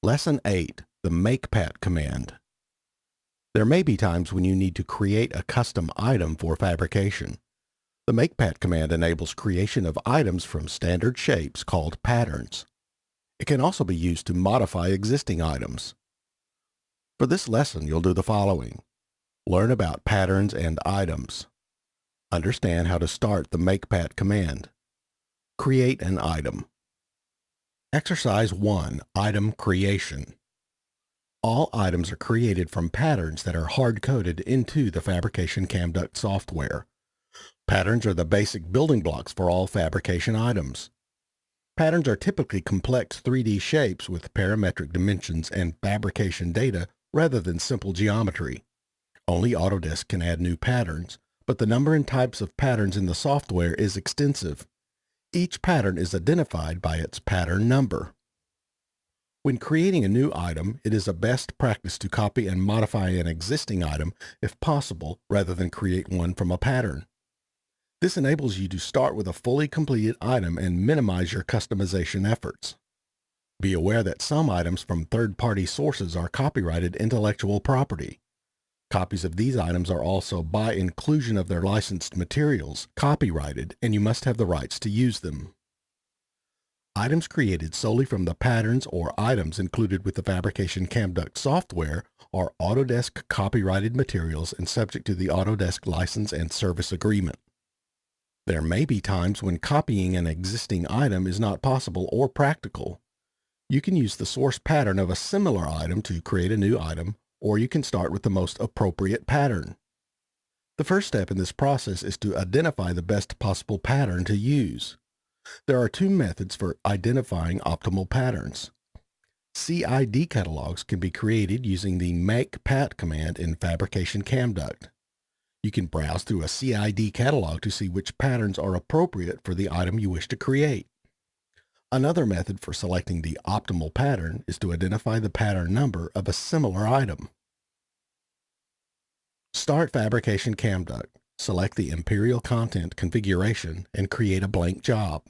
Lesson 8, the MAKEPAT command. There may be times when you need to create a custom item for fabrication. The MAKEPAT command enables creation of items from standard shapes called patterns. It can also be used to modify existing items. For this lesson, you'll do the following. Learn about patterns and items. Understand how to start the MAKEPAT command. Create an item. Exercise 1, Item Creation. All items are created from patterns that are hard-coded into the Fabrication CAMduct software. Patterns are the basic building blocks for all fabrication items. Patterns are typically complex 3D shapes with parametric dimensions and fabrication data rather than simple geometry. Only Autodesk can add new patterns, but the number and types of patterns in the software is extensive. Each pattern is identified by its pattern number. When creating a new item, it is a best practice to copy and modify an existing item if possible rather than create one from a pattern. This enables you to start with a fully completed item and minimize your customization efforts. Be aware that some items from third-party sources are copyrighted intellectual property. Copies of these items are also, by inclusion of their licensed materials, copyrighted, and you must have the rights to use them. Items created solely from the patterns or items included with the Fabrication CAMduct software are Autodesk copyrighted materials and subject to the Autodesk License and Service Agreement. There may be times when copying an existing item is not possible or practical. You can use the source pattern of a similar item to create a new item, or you can start with the most appropriate pattern. The first step in this process is to identify the best possible pattern to use. There are two methods for identifying optimal patterns. CID catalogs can be created using the MAKEPAT command in Fabrication CAMduct. You can browse through a CID catalog to see which patterns are appropriate for the item you wish to create. Another method for selecting the optimal pattern is to identify the pattern number of a similar item. Start Fabrication CAMduct, select the Imperial Content configuration, and create a blank job.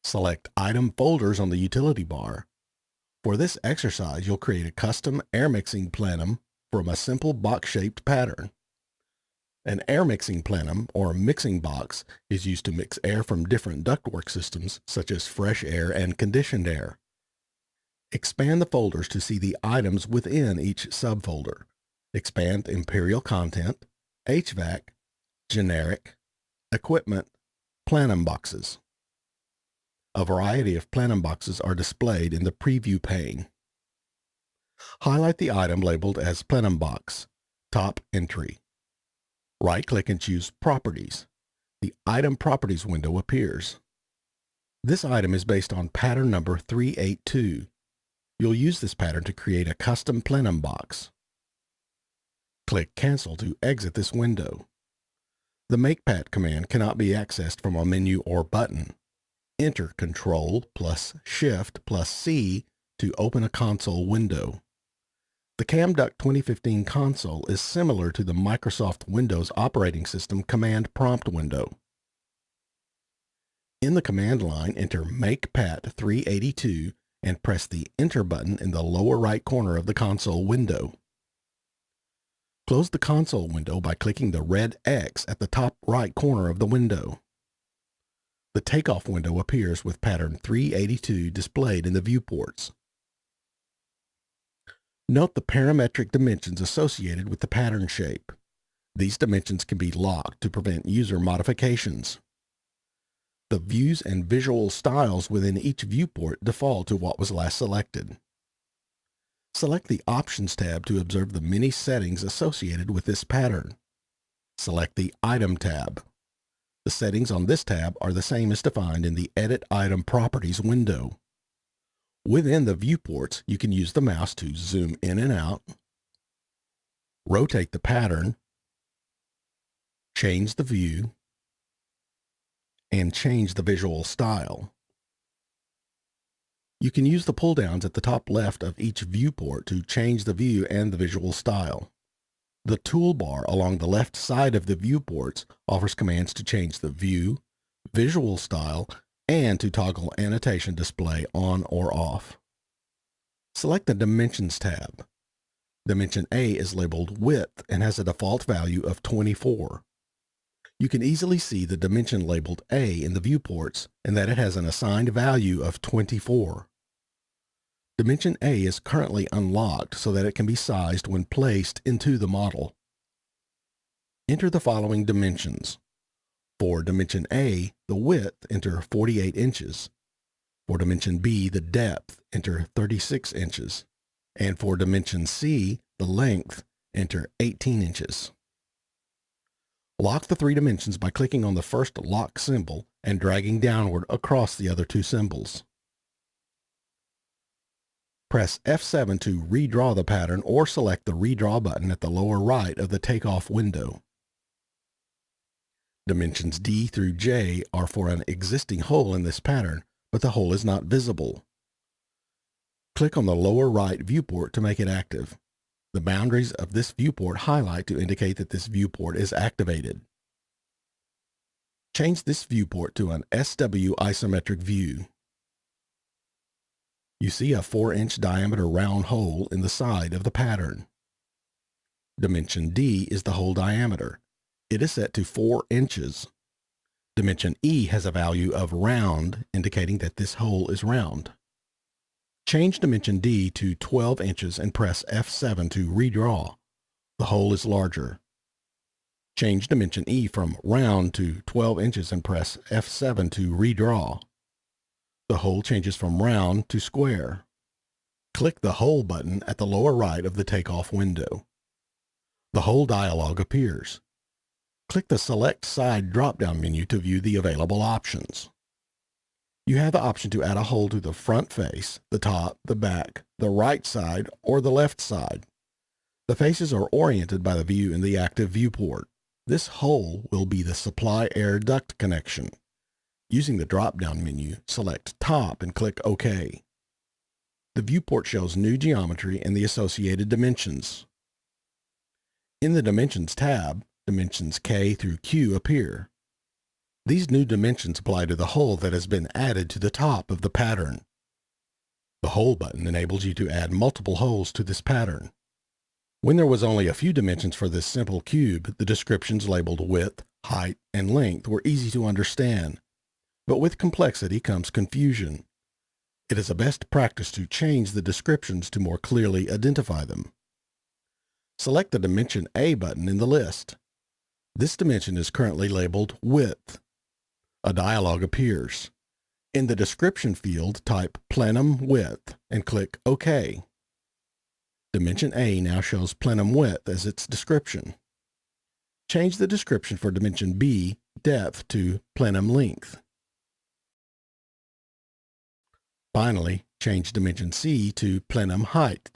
Select Item Folders on the utility bar. For this exercise, you'll create a custom air mixing plenum from a simple box-shaped pattern. An air mixing plenum, or mixing box, is used to mix air from different ductwork systems, such as fresh air and conditioned air. Expand the folders to see the items within each subfolder. Expand Imperial Content, HVAC, Generic, Equipment, Plenum boxes. A variety of plenum boxes are displayed in the Preview pane. Highlight the item labeled as Plenum Box, Top Entry. Right-click and choose Properties. The Item Properties window appears. This item is based on pattern number 382. You'll use this pattern to create a custom plenum box. Click Cancel to exit this window. The MAKEPAT command cannot be accessed from a menu or button. Enter Ctrl plus Shift plus C to open a console window. The CAMduct 2015 console is similar to the Microsoft Windows operating system command prompt window. In the command line, enter MAKEPAT 382 and press the Enter button in the lower right corner of the console window. Close the console window by clicking the red X at the top right corner of the window. The takeoff window appears with pattern 382 displayed in the viewports. Note the parametric dimensions associated with the pattern shape. These dimensions can be locked to prevent user modifications. The views and visual styles within each viewport default to what was last selected. Select the Options tab to observe the many settings associated with this pattern. Select the Item tab. The settings on this tab are the same as defined in the Edit Item Properties window. Within the viewports, you can use the mouse to zoom in and out, rotate the pattern, change the view, and change the visual style. You can use the pull-downs at the top left of each viewport to change the view and the visual style. The toolbar along the left side of the viewports offers commands to change the view, visual style, and to toggle annotation display on or off. Select the Dimensions tab. Dimension A is labeled Width and has a default value of 24. You can easily see the dimension labeled A in the viewports and that it has an assigned value of 24. Dimension A is currently unlocked so that it can be sized when placed into the model. Enter the following dimensions. For dimension A, the width, enter 48 inches. For dimension B, the depth, enter 36 inches. And for dimension C, the length, enter 18 inches. Lock the three dimensions by clicking on the first lock symbol and dragging downward across the other two symbols. Press F7 to redraw the pattern or select the Redraw button at the lower right of the Takeoff window. Dimensions D through J are for an existing hole in this pattern, but the hole is not visible. Click on the lower right viewport to make it active. The boundaries of this viewport highlight to indicate that this viewport is activated. Change this viewport to an SW isometric view. You see a 4-inch diameter round hole in the side of the pattern. Dimension D is the hole diameter. It is set to 4 inches. Dimension E has a value of round, indicating that this hole is round. Change dimension D to 12 inches and press F7 to redraw. The hole is larger. Change dimension E from round to 12 inches and press F7 to redraw. The hole changes from round to square. Click the Hole button at the lower right of the Takeoff window. The Hole dialog appears. Click the Select Side drop-down menu to view the available options. You have the option to add a hole to the front face, the top, the back, the right side, or the left side. The faces are oriented by the view in the active viewport. This hole will be the supply air duct connection. Using the drop-down menu, select Top and click OK. The viewport shows new geometry and the associated dimensions. In the Dimensions tab, dimensions K through Q appear. These new dimensions apply to the hole that has been added to the top of the pattern. The Hole button enables you to add multiple holes to this pattern. When there was only a few dimensions for this simple cube, the descriptions labeled width, height, and length were easy to understand. But with complexity comes confusion. It is a best practice to change the descriptions to more clearly identify them. Select the Dimension A button in the list. This dimension is currently labeled width. A dialog appears. In the description field, type plenum width and click OK. Dimension A now shows plenum width as its description. Change the description for dimension B, depth, to plenum length. Finally, change dimension C to plenum height.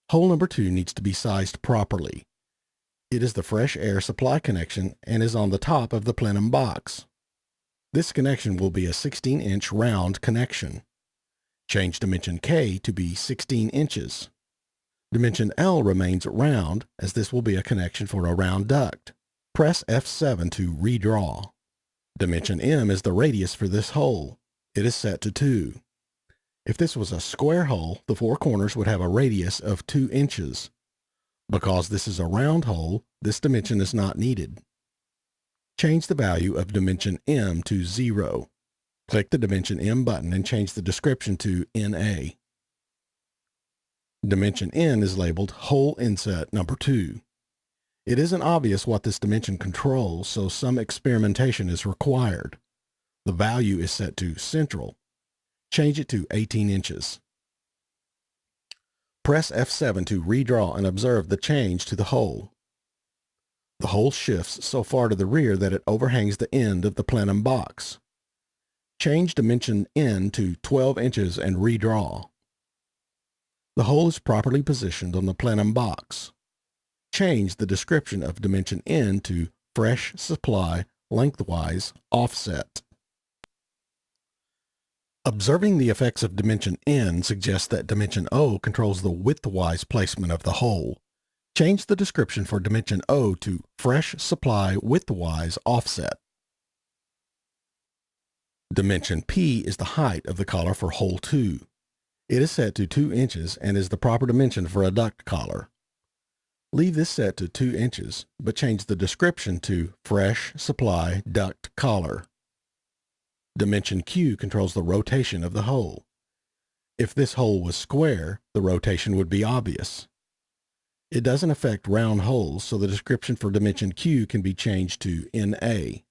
Hole number 2 needs to be sized properly. It is the fresh air supply connection and is on the top of the plenum box. This connection will be a 16-inch round connection. Change dimension K to be 16 inches. Dimension L remains round, as this will be a connection for a round duct. Press F7 to redraw. Dimension M is the radius for this hole. It is set to 2. If this was a square hole, the 4 corners would have a radius of 2 inches. Because this is a round hole, this dimension is not needed. Change the value of dimension M to 0. Click the Dimension M button and change the description to NA. Dimension N is labeled Hole Inset Number 2. It isn't obvious what this dimension controls, so some experimentation is required. The value is set to Central. Change it to 18 inches. Press F7 to redraw and observe the change to the hole. The hole shifts so far to the rear that it overhangs the end of the plenum box. Change dimension N to 12 inches and redraw. The hole is properly positioned on the plenum box. Change the description of dimension N to fresh supply lengthwise offset. Observing the effects of dimension N suggests that dimension O controls the widthwise placement of the hole. Change the description for dimension O to fresh supply widthwise offset. Dimension P is the height of the collar for hole 2. It is set to 2 inches and is the proper dimension for a duct collar. Leave this set to 2 inches, but change the description to Fresh Supply Duct Collar. Dimension Q controls the rotation of the hole. If this hole was square, the rotation would be obvious. It doesn't affect round holes, so the description for dimension Q can be changed to NA.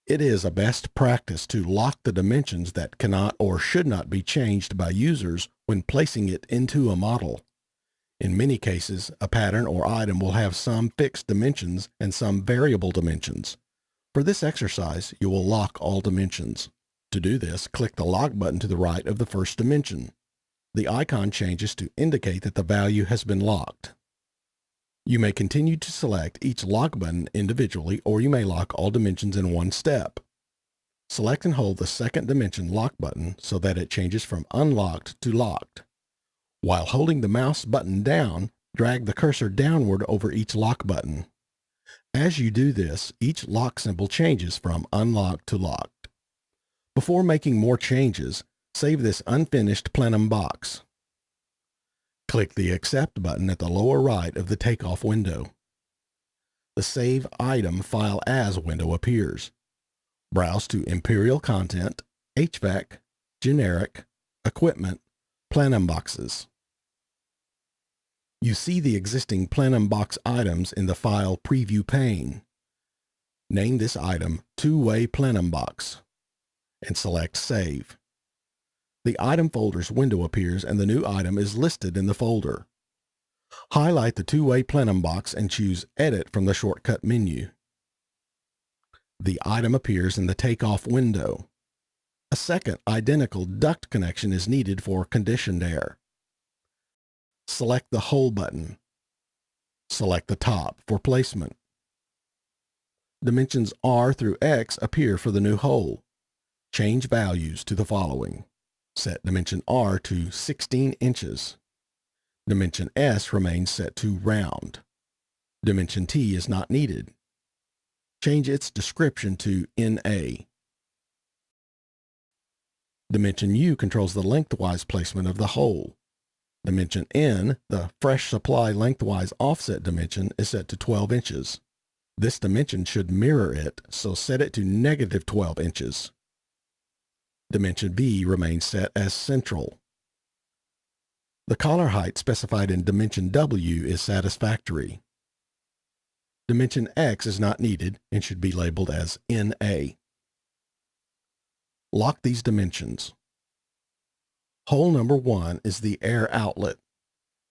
It is a best practice to lock the dimensions that cannot or should not be changed by users when placing it into a model. In many cases, a pattern or item will have some fixed dimensions and some variable dimensions. For this exercise, you will lock all dimensions. To do this, click the lock button to the right of the first dimension. The icon changes to indicate that the value has been locked. You may continue to select each lock button individually, or you may lock all dimensions in one step. Select and hold the second dimension lock button so that it changes from unlocked to locked. While holding the mouse button down, drag the cursor downward over each lock button. As you do this, each lock symbol changes from unlocked to locked. Before making more changes, save this unfinished plenum box. Click the Accept button at the lower right of the takeoff window. The Save Item File As window appears. Browse to Imperial Content, HVAC, Generic, Equipment, Plenum Boxes. You see the existing plenum box items in the File Preview pane. Name this item Two-Way Plenum Box and select Save. The Item Folders window appears and the new item is listed in the folder. Highlight the two-way plenum box and choose Edit from the shortcut menu. The item appears in the takeoff window. A second identical duct connection is needed for conditioned air. Select the Hole button. Select the top for placement. Dimensions R through X appear for the new hole. Change values to the following. Set dimension R to 16 inches. Dimension S remains set to round. Dimension T is not needed. Change its description to NA. Dimension U controls the lengthwise placement of the hole. Dimension N, the fresh supply lengthwise offset dimension, is set to 12 inches. This dimension should mirror it, so set it to negative 12 inches. Dimension B remains set as central. The collar height specified in dimension W is satisfactory. Dimension X is not needed and should be labeled as NA. Lock these dimensions. Hole number 1 is the air outlet.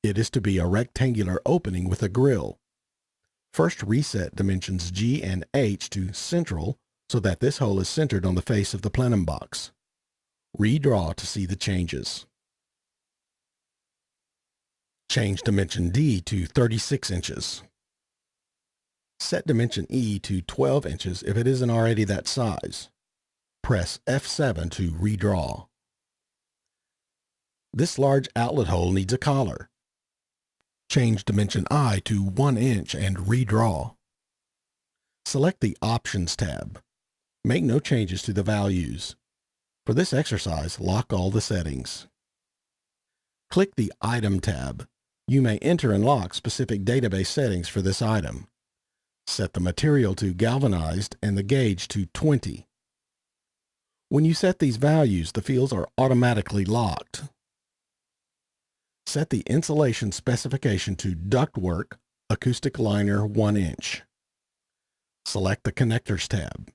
It is to be a rectangular opening with a grill. First reset dimensions G and H to central so that this hole is centered on the face of the plenum box. Redraw to see the changes. Change dimension D to 36 inches. Set dimension E to 12 inches if it isn't already that size. Press F7 to redraw. This large outlet hole needs a collar. Change dimension I to 1 inch and redraw. Select the Options tab. Make no changes to the values. For this exercise, lock all the settings. Click the Item tab. You may enter and lock specific database settings for this item. Set the material to galvanized and the gauge to 20. When you set these values, the fields are automatically locked. Set the insulation specification to ductwork, acoustic liner 1 inch. Select the Connectors tab.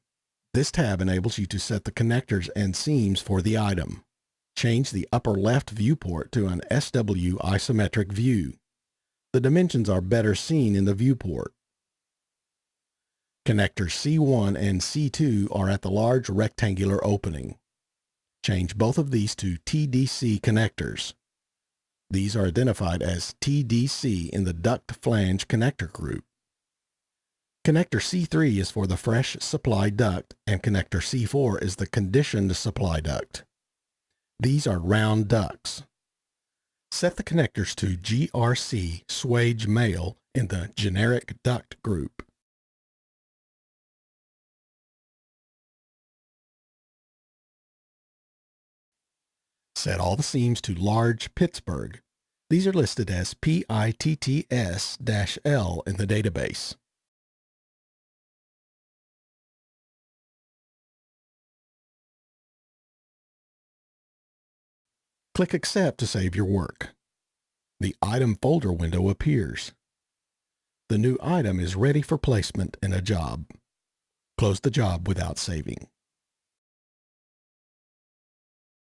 This tab enables you to set the connectors and seams for the item. Change the upper left viewport to an SW isometric view. The dimensions are better seen in the viewport. Connectors C1 and C2 are at the large rectangular opening. Change both of these to TDC connectors. These are identified as TDC in the duct flange connector group. Connector C3 is for the fresh supply duct and connector C4 is the conditioned supply duct. These are round ducts. Set the connectors to GRC swage male in the generic duct group. Set all the seams to large Pittsburgh. These are listed as PITTS-L in the database. Click Accept to save your work. The Item folder window appears. The new item is ready for placement in a job. Close the job without saving.